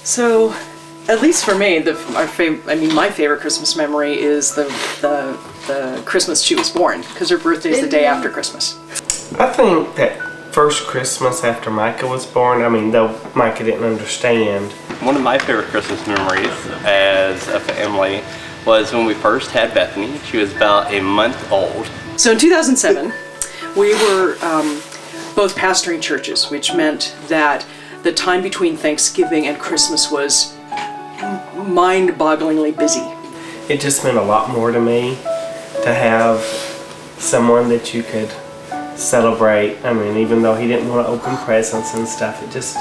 So, at least for me, my favorite Christmas memory is the Christmas she was born, because her birthday is the day after Christmas. I think that first Christmas after Micah was born, though Micah didn't understand. One of my favorite Christmas memories as a family was when we first had Bethany. She was about a month old. So in 2007, we were both pastoring churches, which meant that the time between Thanksgiving and Christmas was mind-bogglingly busy. It just meant a lot more to me to have someone that you could celebrate. Even though he didn't want to open presents and stuff, it just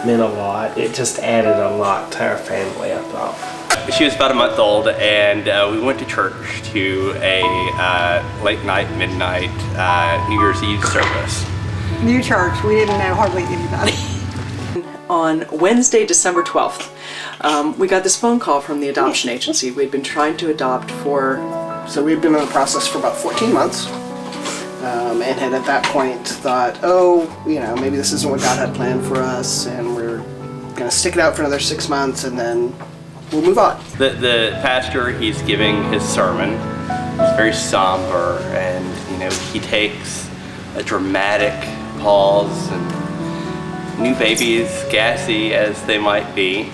meant a lot. It just added a lot to our family, I thought. She was about a month old, and we went to church to a late night, midnight New Year's Eve service. New church, we didn't know hardly anybody. On Wednesday, December 12th, we got this phone call from the adoption agency. We'd been trying to adopt So we'd been in the process for about 14 months, and had at that point thought, maybe this isn't what God had planned for us, and we're going to stick it out for another 6 months, and then we'll move on. The pastor, he's giving his sermon. It's very somber, and he takes a dramatic pause, and new babies, gassy as they might be,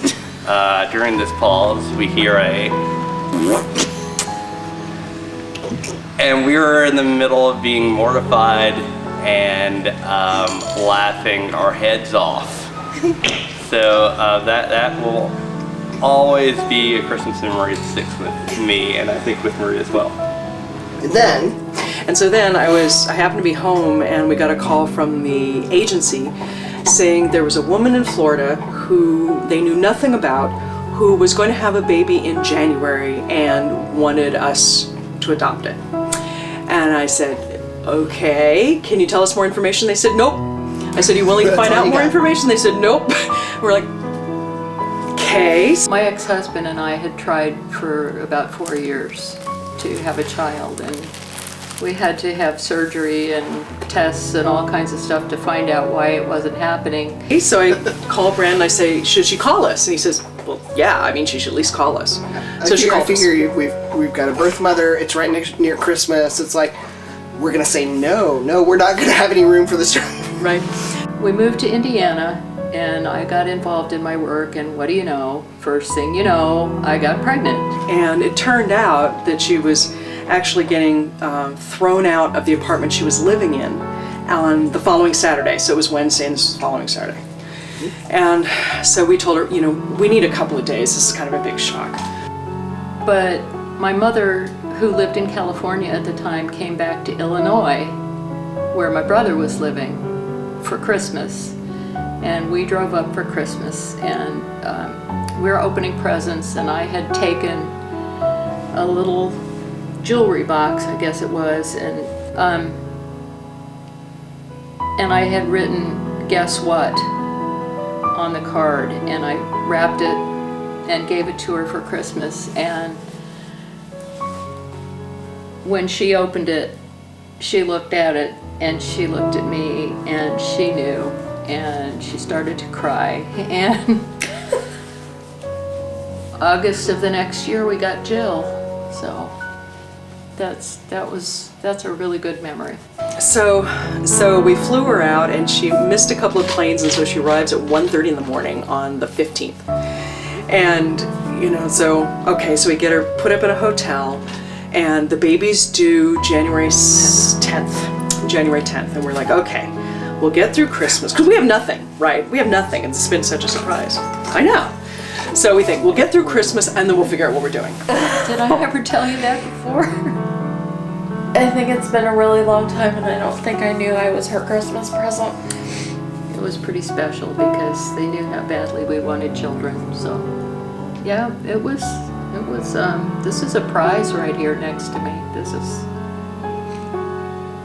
during this pause, we hear and we were in the middle of being mortified and laughing our heads off. So that will always be a Christmas memory that sticks with me, and I think with Marie as well. And so then I happened to be home, and we got a call from the agency saying there was a woman in Florida who they knew nothing about, who was going to have a baby in January and wanted us to adopt it. And I said, okay, can you tell us more information? They said, nope. I said, are you willing to find out more information? They said, nope. We're like, okay. My ex-husband and I had tried for about 4 years to have a child, and we had to have surgery and tests and all kinds of stuff to find out why it wasn't happening. So I call Brandon, I say, should she call us? And he says, well, yeah, she should at least call us. So she called us. I figure we've got a birth mother, it's right near Christmas, it's like, we're gonna say no, we're not gonna have any room for this. Right. We moved to Indiana, and I got involved in my work, and what do you know? First thing you know, I got pregnant. And it turned out that she was actually getting thrown out of the apartment she was living in on the following Saturday. So it was Wednesday and this was the following Saturday. And so we told her, we need a couple of days. This is kind of a big shock. But my mother, who lived in California at the time, came back to Illinois, where my brother was living, for Christmas. And we drove up for Christmas, and we were opening presents, and I had taken a little jewelry box, I guess it was, and I had written "guess what" on the card, and I wrapped it and gave it to her for Christmas. And when she opened it, she looked at it, and she looked at me, and she knew, and she started to cry. And August of the next year, we got Jill. So that's a really good memory. So we flew her out, and she missed a couple of planes, and so she arrives at 1:30 in the morning on the 15th. And so we get her put up in a hotel, and the baby's due January 10th, and we're like, okay, we'll get through Christmas, because we have nothing, right? We have nothing. It's been such a surprise. I know. So we think we'll get through Christmas, and then we'll figure out what we're doing. Did I ever tell you that before? I think it's been a really long time, and I don't think I knew I was her Christmas present. It was pretty special because they knew how badly we wanted children. So yeah, it was, this is a prize right here next to me.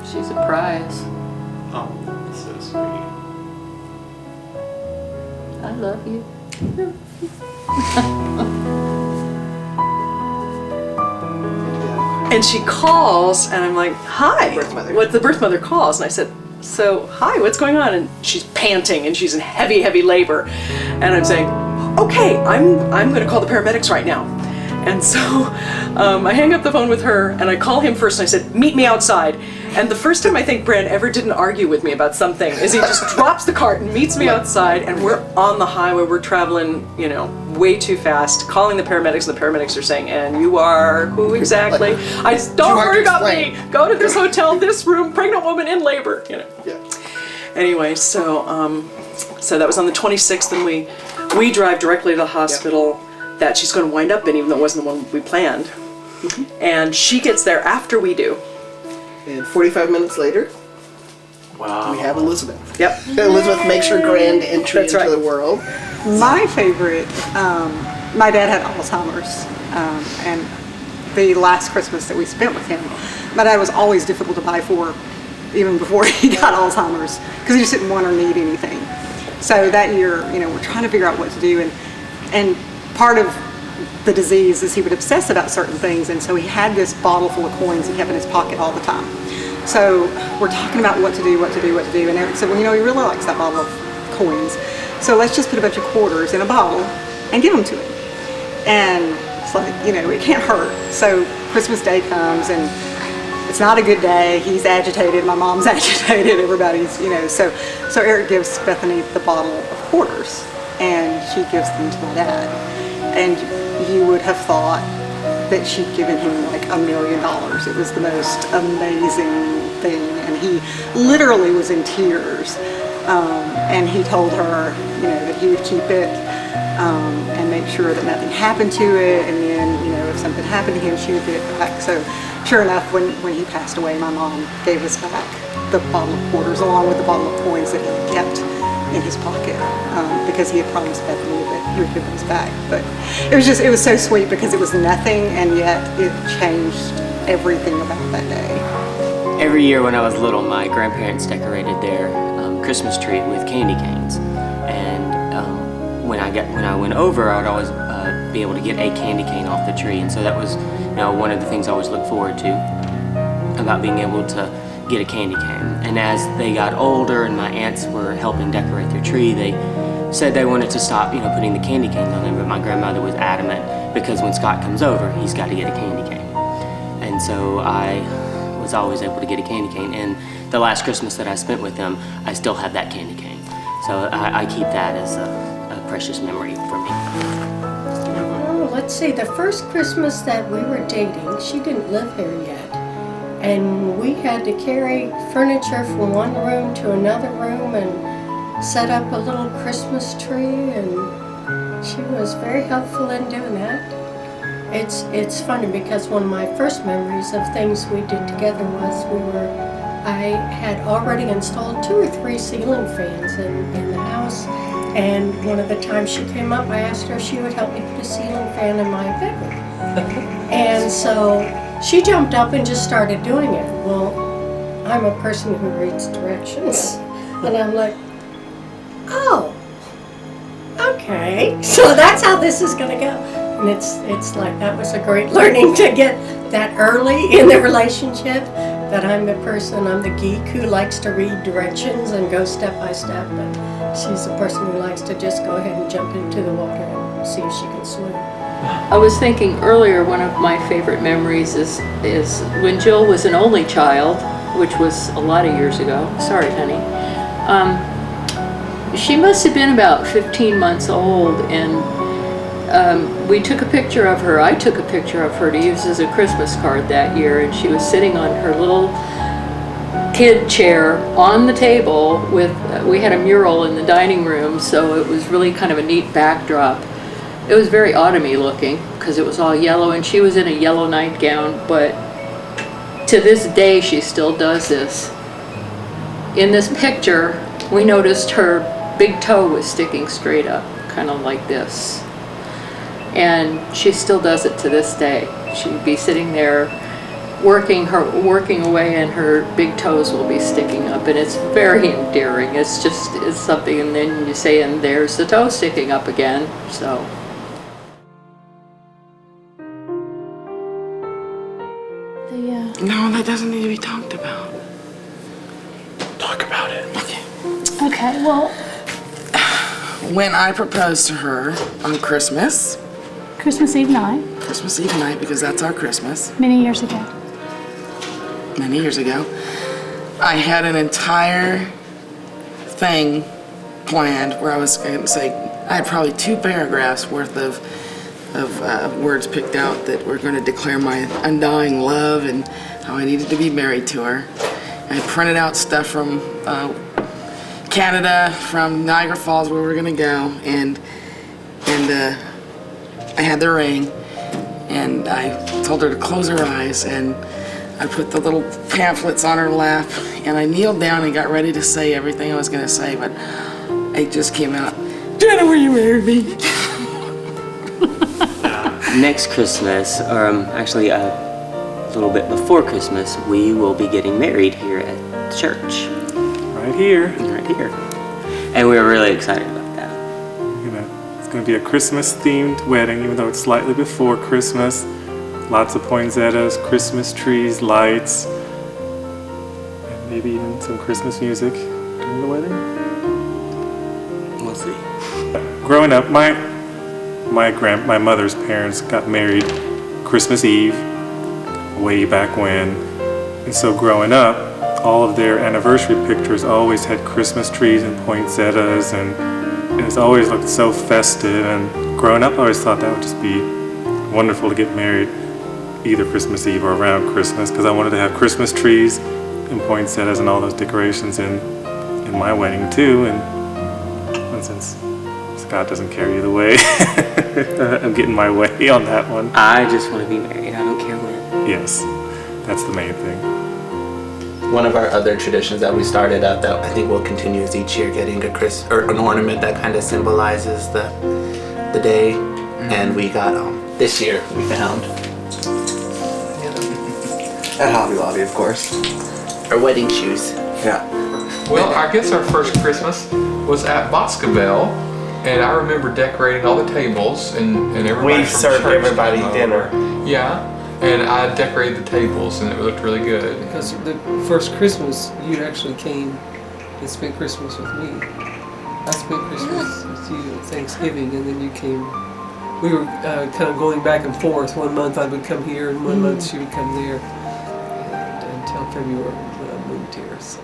She's a prize. Oh, that's so sweet. I love you. And she calls, and I'm like, hi. Birth mother. What the birth mother calls, and I said, so, hi, what's going on? And she's panting, and she's in heavy, heavy labor. And I'm saying, okay, I'm going to call the paramedics right now. And so I hang up the phone with her and I call him first and I said, meet me outside. And the first time I think Brad ever didn't argue with me about something is he just drops the cart and meets me outside, and we're on the highway, we're traveling, you know, way too fast, calling the paramedics, and the paramedics are saying, and you are who exactly? I just, don't worry about me, go to this hotel, this room, pregnant woman in labor, you know. Yeah. Anyway, so that was on the 26th, and we drive directly to the hospital that she's going to wind up in, even though it wasn't the one we planned. And she gets there after we do. And 45 minutes later, Wow. we have Elizabeth. Yep. Elizabeth makes her grand entry That's into right. the world. My favorite, my dad had Alzheimer's, and the last Christmas that we spent with him, my dad was always difficult to buy for, even before he got Alzheimer's, because he just didn't want or need anything. So that year, you know, we're trying to figure out what to do, and part of the disease is he would obsess about certain things, and so he had this bottle full of coins he kept in his pocket all the time. So we're talking about what to do, and Eric said, well, you know, he really likes that bottle of coins, so let's just put a bunch of quarters in a bottle and give them to him. And it's like, you know, it can't hurt. So Christmas Day comes and it's not a good day. He's agitated, my mom's agitated, everybody's, you know, so Eric gives Bethany the bottle of quarters and she gives them to my dad. And you would have thought that she'd given him like $1 million. It was the most amazing thing, and he literally was in tears. And he told her, you know, that he would keep it and make sure that nothing happened to it, and then, you know, if something happened to him, she would get it back. So sure enough, when he passed away, my mom gave us back the bottle of quarters along with the bottle of coins that he kept in his pocket, because he had promised Bethany that he would give those back. But it was so sweet because it was nothing, and yet it changed everything about that day. Every year when I was little, my grandparents decorated their Christmas tree with candy canes, and when I went over, I would always be able to get a candy cane off the tree, and so that was, you know, one of the things I always look forward to about being able to get a candy cane. And as they got older and my aunts were helping decorate their tree, they said they wanted to stop, you know, putting the candy canes on there, but my grandmother was adamant because when Scott comes over, he's got to get a candy cane. And so I was always able to get a candy cane, and the last Christmas that I spent with them, I still have that candy cane. So I keep that as a precious memory for me. Oh, let's see, the first Christmas that we were dating, she didn't live here yet. And we had to carry furniture from one room to another room and set up a little Christmas tree, and she was very helpful in doing that. It's funny because one of my first memories of things we did together was I had already installed 2 or 3 ceiling fans in the house, and one of the times she came up, I asked her if she would help me put a ceiling fan in my bedroom. And so she jumped up and just started doing it. Well, I'm a person who reads directions, and I'm like, oh, okay, so that's how this is gonna go. And it's like, that was a great learning to get that early in the relationship, that I'm the geek who likes to read directions and go step by step, but she's the person who likes to just go ahead and jump into the water and see if she can swim. I was thinking earlier, one of my favorite memories is when Jill was an only child, which was a lot of years ago. Sorry, honey. She must have been about 15 months old, and we took a picture of her. I took a picture of her to use as a Christmas card that year, and she was sitting on her little kid chair on the table with, we had a mural in the dining room, so it was really kind of a neat backdrop. It was very autumny looking because it was all yellow, and she was in a yellow nightgown, but to this day she still does this. In this picture, we noticed her big toe was sticking straight up, kind of like this. And she still does it to this day. She'd be sitting there working away, and her big toes will be sticking up, and it's very endearing. It's something, and then you say, and there's the toe sticking up again, so. No, that doesn't need to be talked about. Talk about it. Okay. Okay, well, when I proposed to her on Christmas Eve night, because that's our Christmas, many years ago. many years ago, I had an entire thing planned where I was going to say, I had probably 2 paragraphs worth of words picked out that were going to declare my undying love and how I needed to be married to her. I printed out stuff from Canada, from Niagara Falls, where we were going to go, and I had the ring, and I told her to close her eyes, and I put the little pamphlets on her lap, and I kneeled down and got ready to say everything I was going to say, but it just came out, Jenna, will you marry me? Next Christmas, or actually a little bit before Christmas, we will be getting married here at the church. Right here. Right here. And we're really excited about that. You know, it's going to be a Christmas-themed wedding, even though it's slightly before Christmas. Lots of poinsettias, Christmas trees, lights, and maybe even some Christmas music during the wedding. We'll see. Growing up, my mother's parents got married Christmas Eve, way back when. And so growing up, all of their anniversary pictures always had Christmas trees and poinsettias, and it was always looked so festive. And growing up, I always thought that would just be wonderful to get married either Christmas Eve or around Christmas, because I wanted to have Christmas trees and poinsettias and all those decorations in my wedding too. And since Scott doesn't care either way, I'm getting my way on that one. I just want to be married. I don't care when. Yes, that's the main thing. One of our other traditions that we started up that I think will continue is each year getting an ornament that kind of symbolizes the day. And we got this year we found at Hobby Lobby, of course, our wedding shoes. Yeah. Well, I guess our first Christmas was at Boscobel, and I remember decorating all the tables and everybody. We from served church everybody came dinner. over. Yeah, and I decorated the tables, and it looked really good. Because the first Christmas, you actually came and spent Christmas with me. I spent Christmas with you at Thanksgiving, and then you came. We were kind of going back and forth. One month I would come here, and one month she would come there, and until February when I moved here. So.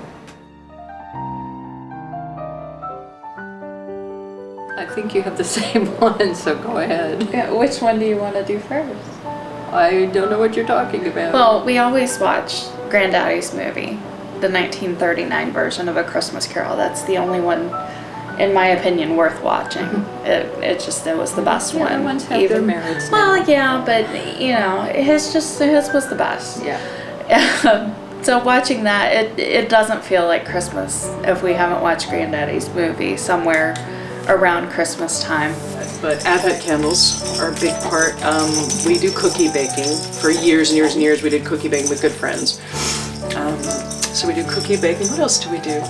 I think you have the same one, so go ahead. Yeah, which one do you want to do first? I don't know what you're talking about. Well, we always watch Granddaddy's movie, the 1939 version of A Christmas Carol. That's the only one, in my opinion, worth watching. It was the best one. The ones have their merits now. Well, yeah, but you know, his was the best. Yeah. So watching that, it doesn't feel like Christmas if we haven't watched Granddaddy's movie somewhere around Christmas time. But Advent candles are a big part. We do cookie baking. For years and years and years we did cookie baking with good friends. So we do cookie baking. What else do we do?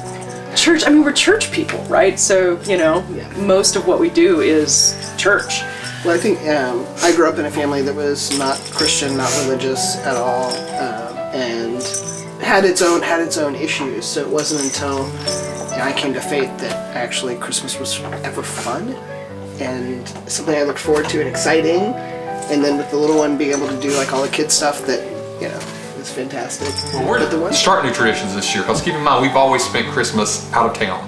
Church, I mean, we're church people, right? So, you know, most of what we do is church. Well, I think I grew up in a family that was not Christian, not religious at all, and had its own issues. So it wasn't until I came to faith that actually Christmas was ever fun and something I looked forward to and exciting. And then with the little one being able to do like all the kid stuff that, you know, is fantastic. Well, we're starting new traditions this year, because keep in mind, we've always spent Christmas out of town.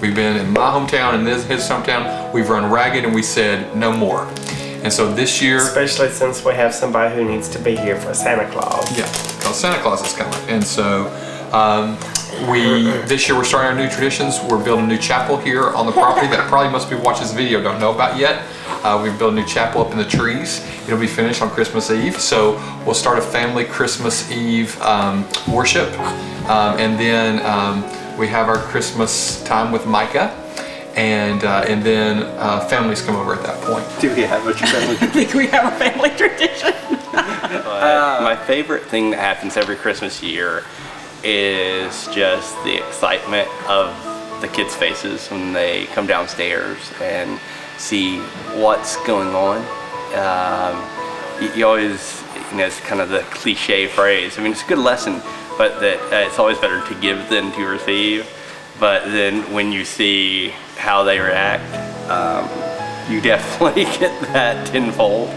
We've been in my hometown and his hometown. We've run ragged and we said no more. And so this year... Especially since we have somebody who needs to be here for Santa Claus. Yeah, because Santa Claus is coming. And so this year we're starting our new traditions. We're building a new chapel here on the property that probably most people watching this video don't know about yet. We've built a new chapel up in the trees. It'll be finished on Christmas Eve. So we'll start a family Christmas Eve worship. And then we have our Christmas time with Micah. And then families come over at that point. Do we have a family tradition? I think we have a family tradition. My favorite thing that happens every Christmas year is just the excitement of the kids' faces when they come downstairs and see what's going on. You always, you know, it's kind of the cliche phrase. I mean, it's a good lesson, but that it's always better to give than to receive. but then when you see how they react, you definitely get that tenfold.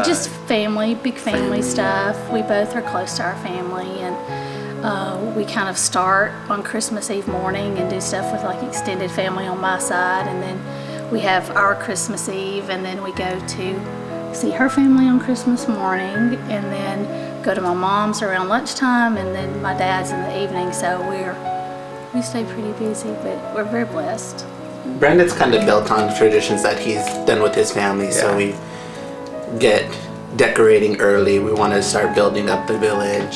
Just family, big family stuff. We both are close to our family, and we kind of start on Christmas Eve morning and do stuff with like extended family on my side, and then we have our Christmas Eve, and then we go to see her family on Christmas morning, and then go to my mom's around lunchtime, and then my dad's in the evening. So we stay pretty busy, but we're very blessed. Brandon's kind of built on traditions that he's done with his family, so we get decorating early. We want to start building up the village.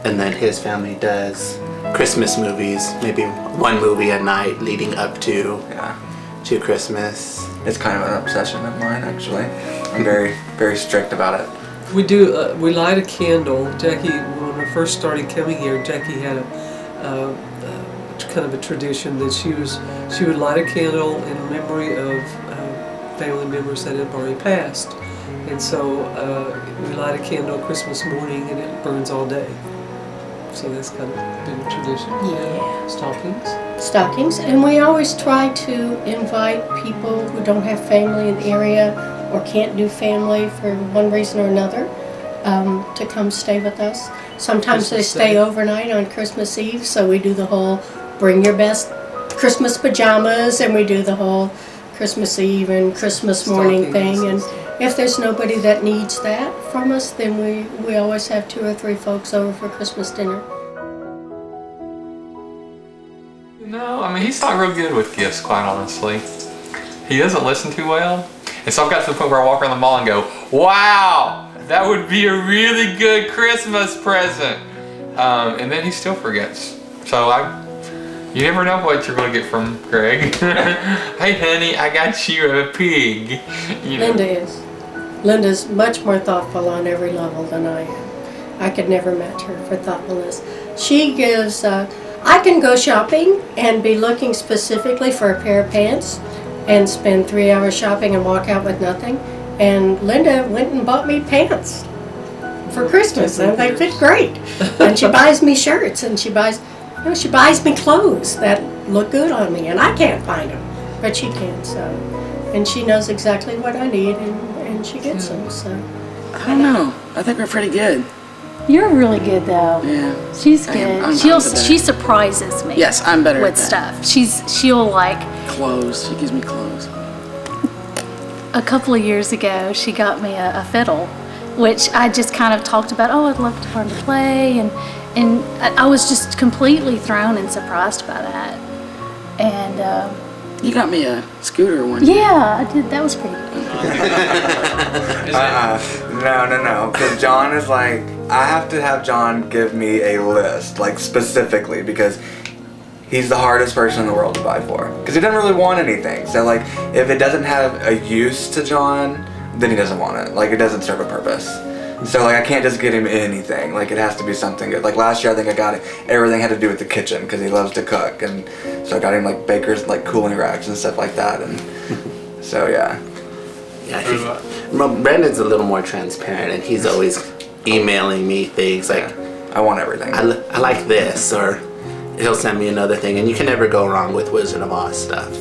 And then his family does Christmas movies, maybe one movie a night leading up to Christmas. It's kind of an obsession of mine, actually. I'm very, very strict about it. We do. We light a candle. Jackie, when I first started coming here, Jackie had a kind of a tradition that she would light a candle in memory of family members that have already passed, and so we light a candle Christmas morning, and it burns all day. So that's kind of been a tradition. Yeah. Stockings, and we always try to invite people who don't have family in the area or can't do family for one reason or another to come stay with us. Sometimes they stay overnight on Christmas Eve, so we do the whole bring your best Christmas pajamas, and we do the whole Christmas Eve and Christmas morning thing. And if there's nobody that needs that from us, then we always have 2 or 3 folks over for Christmas dinner. No, I mean, he's not real good with gifts, quite honestly. He doesn't listen too well. And so I've got to the point where I walk around the mall and go, wow, that would be a really good Christmas present. And then he still forgets. So you never know what you're going to get from Greg. Hey, honey, I got you a pig. You know. Linda is. Linda's much more thoughtful on every level than I am. I could never match her for thoughtfulness. She gives, I can go shopping and be looking specifically for a pair of pants and spend 3 hours shopping and walk out with nothing. And Linda went and bought me pants for Christmas, and they fit great. And she buys me shirts, and she buys me clothes that look good on me, and I can't find them, but she can. So, and she knows exactly what I need, and she gets them. So, I don't know. I think we're pretty good. You're really good though. Yeah. She's good. She surprises me. Yes, I'm better with at that. stuff. She'll like clothes. She gives me clothes. A couple of years ago, she got me a fiddle, which I just kind of talked about. Oh, I'd love to learn to play, and I was just completely thrown and surprised by that. And you got me a scooter one year. Yeah, I did. That was pretty good. No. Because John is like, I have to have John give me a list, like specifically, because he's the hardest person in the world to buy for. Because he doesn't really want anything. So like, if it doesn't have a use to John, then he doesn't want it. Like, it doesn't serve a purpose. So like, I can't just get him anything. Like, it has to be something good. Like last year, I think I got everything had to do with the kitchen because he loves to cook, and so I got him like Baker's like cooling racks and stuff like that. And so yeah. Brandon's a little more transparent, and he's always emailing me things like, I want everything. I like this, or he'll send me another thing, and you can never go wrong with Wizard of Oz stuff.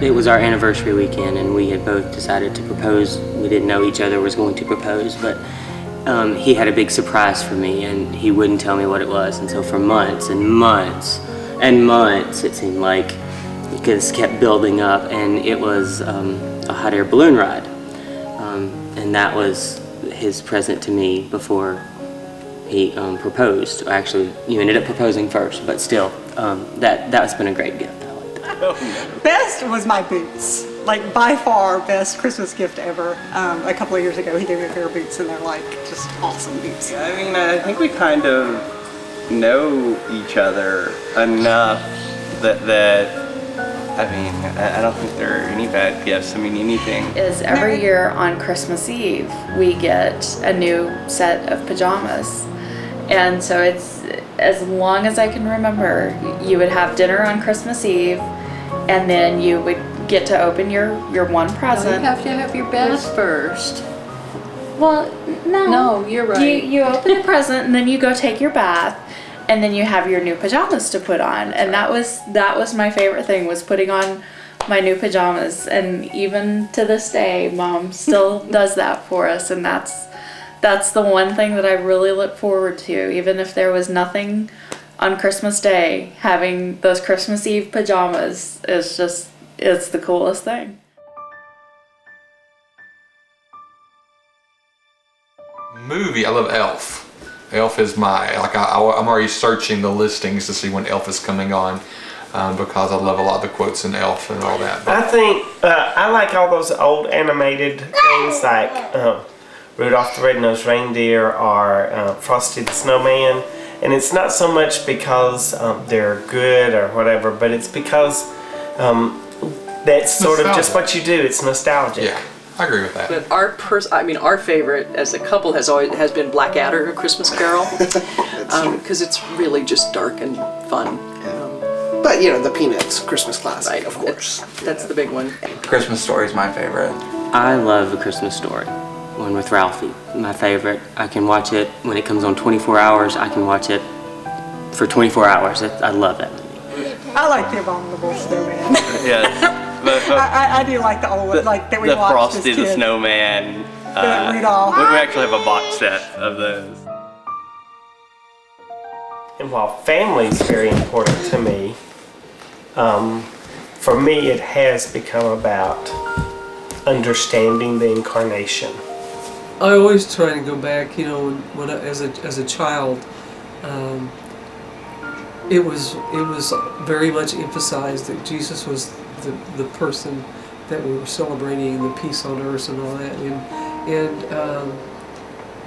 It was our anniversary weekend, and we had both decided to propose. We didn't know each other was going to propose, but he had a big surprise for me, and he wouldn't tell me what it was. And so for months and months and months, it seemed like it just kept building up, and it was a hot air balloon ride. And that was his present to me before he proposed. Actually, you ended up proposing first, but still, that's been a great gift. I like that. Best was my boots. Like, by far, best Christmas gift ever. A couple of years ago, he gave me a pair of boots, and they're like just awesome boots. I mean, I think we kind of know each other enough that I mean, I don't think there are any bad gifts. I mean, anything. Is every year on Christmas Eve, we get a new set of pajamas. And so it's, as long as I can remember, you would have dinner on Christmas Eve, and then you would get to open your one present. No, you have to have your bath first. Well, no. No, you're right. You open the present, and then you go take your bath, and then you have your new pajamas to put on, and that was my favorite thing, was putting on my new pajamas. And even to this day, Mom still does that for us, and that's the one thing that I really look forward to. Even if there was nothing on Christmas Day, having those Christmas Eve pajamas is just, it's the coolest thing. Movie, I love Elf. Elf is I'm already searching the listings to see when Elf is coming on, because I love a lot of the quotes in Elf and all that. I think I like all those old animated things like Rudolph the Red-Nosed Reindeer or Frosty the Snowman. And it's not so much because they're good or whatever, but it's because that's sort of just what you do. It's nostalgic. Yeah, I agree with that. But our favorite as a couple has been Blackadder, A Christmas Carol, because it's really just dark and fun. But you know, the Peanuts Christmas classic, right, of course. That's the big one. Christmas Story is my favorite. I love A Christmas Story, one with Ralphie, my favorite. I can watch it when it comes on 24 hours. I can watch it for 24 hours. I love that movie. I like the Abominable Snowman. Yeah, but I do like the old one, like that we the watched Frosty as the kids. Snowman. Rudolph. We actually have a box set of those. And while family is very important to me, for me it has become about understanding the incarnation. I always try to go back, you know, when I, as a child, it was very much emphasized that Jesus was the person that we were celebrating, the peace on earth and all that, and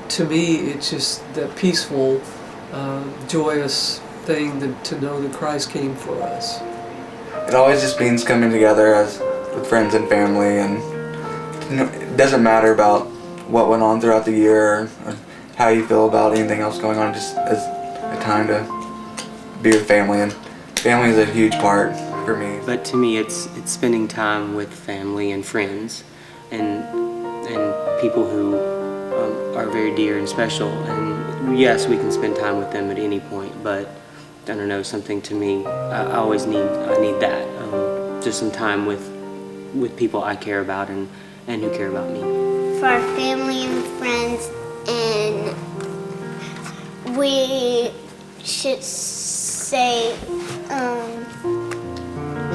to me it's just that peaceful, joyous thing to know that Christ came for us. It always just means coming together as with friends and family, and you know, it doesn't matter about what went on throughout the year or how you feel about anything else going on, just as a time to be with family, and family is a huge part for me. But to me, it's spending time with family and friends, and people who are very dear and special. And yes, we can spend time with them at any point, but I don't know, something to me, I need that, just some time with people I care about and who care about me. For our family and friends, and we should say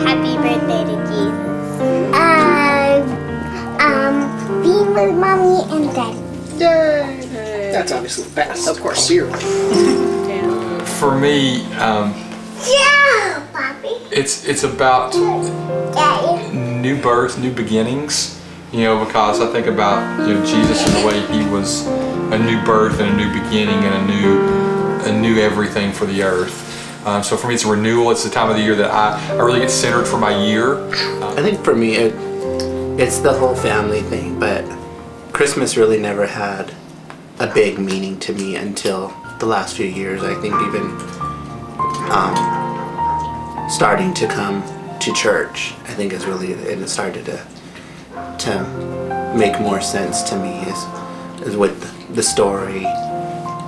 happy birthday to Jesus. Being with mommy and daddy. Yay! That's obviously the best. Of course. Clearly. For me, Yeah, Poppy. it's about new birth, new beginnings. You know, because I think about, you know, Jesus and the way he was a new birth and a new beginning and a new everything for the earth. So for me, it's a renewal. It's the time of the year that I really get centered for my year. I think for me, it's the whole family thing, but Christmas really never had a big meaning to me until the last few years. I think even starting to come to church, I think is really, it started to make more sense to me is with the story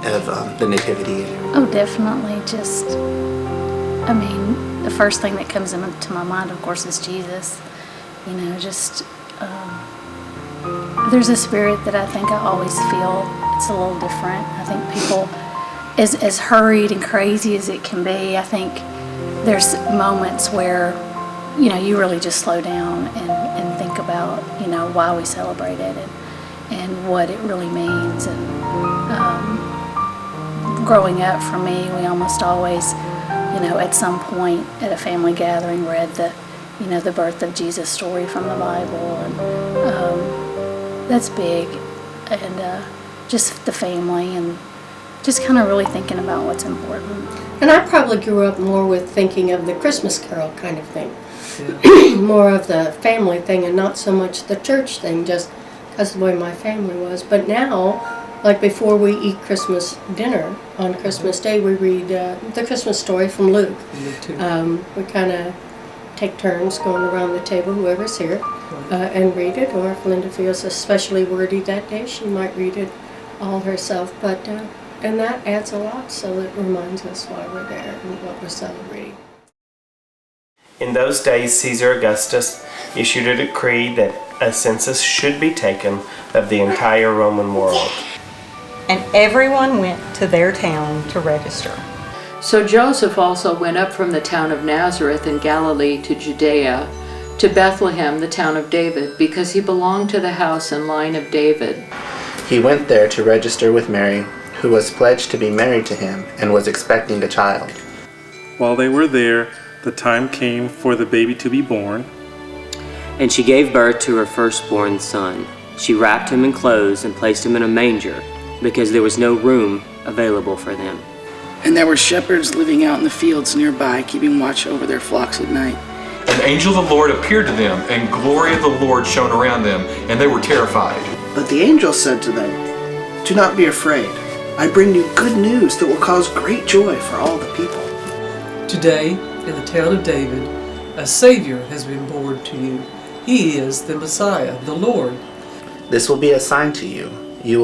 of the nativity. Oh, definitely. Just, I mean, the first thing that comes into my mind, of course, is Jesus. You know, just there's a spirit that I think I always feel. It's a little different. I think people, as hurried and crazy as it can be, I think there's moments where, you know, you really just slow down and think about, you know, why we celebrate it and what it really means. And growing up for me, we almost always, you know, at some point at a family gathering read the birth of Jesus story from the Bible, and that's big. And just the family and just kind of really thinking about what's important. And I probably grew up more with thinking of the Christmas Carol kind of thing. More of the family thing and not so much the church thing, just because the way my family was. But now, like before we eat Christmas dinner on Christmas Day, we read the Christmas story from Luke. We kind of take turns going around the table, whoever's here, and read it. Or if Linda feels especially wordy that day, she might read it all herself. But And that adds a lot, so it reminds us why we're there and what we're celebrating. In those days, Caesar Augustus issued a decree that a census should be taken of the entire Roman world. And everyone went to their town to register. So Joseph also went up from the town of Nazareth in Galilee to Judea, to Bethlehem, the town of David, because he belonged to the house and line of David. He went there to register with Mary, who was pledged to be married to him and was expecting a child. While they were there, the time came for the baby to be born. And she gave birth to her firstborn son. She wrapped him in clothes and placed him in a manger, because there was no room available for them. And there were shepherds living out in the fields nearby, keeping watch over their flocks at night. An angel of the Lord appeared to them, and glory of the Lord shone around them, and they were terrified. But the angel said to them, "Do not be afraid. I bring you good news that will cause great joy for all the people. Today, in the town of David, a Savior has been born to you. He is the Messiah, the Lord. This will be a sign to you. You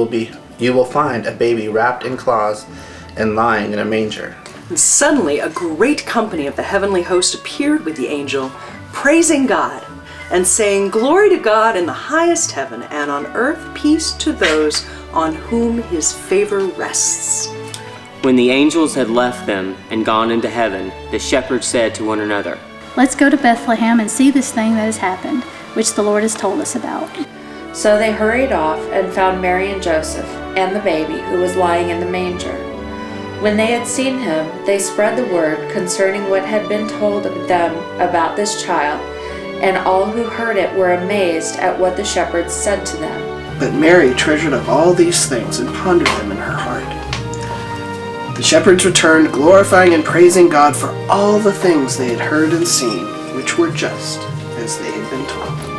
will find a baby wrapped in cloths and lying in a manger." And suddenly a great company of the heavenly host appeared with the angel, praising God and saying, "Glory to God in the highest heaven, and on earth peace to those on whom his favor rests." When the angels had left them and gone into heaven, the shepherds said to one another, Let's go to Bethlehem and see this thing that has happened, which the Lord has told us about. So they hurried off and found Mary and Joseph and the baby who was lying in the manger. When they had seen him, they spread the word concerning what had been told of them about this child, and all who heard it were amazed at what the shepherds said to them. But Mary treasured up all these things and pondered them in her heart. The shepherds returned, glorifying and praising God for all the things they had heard and seen, which were just as they had been told.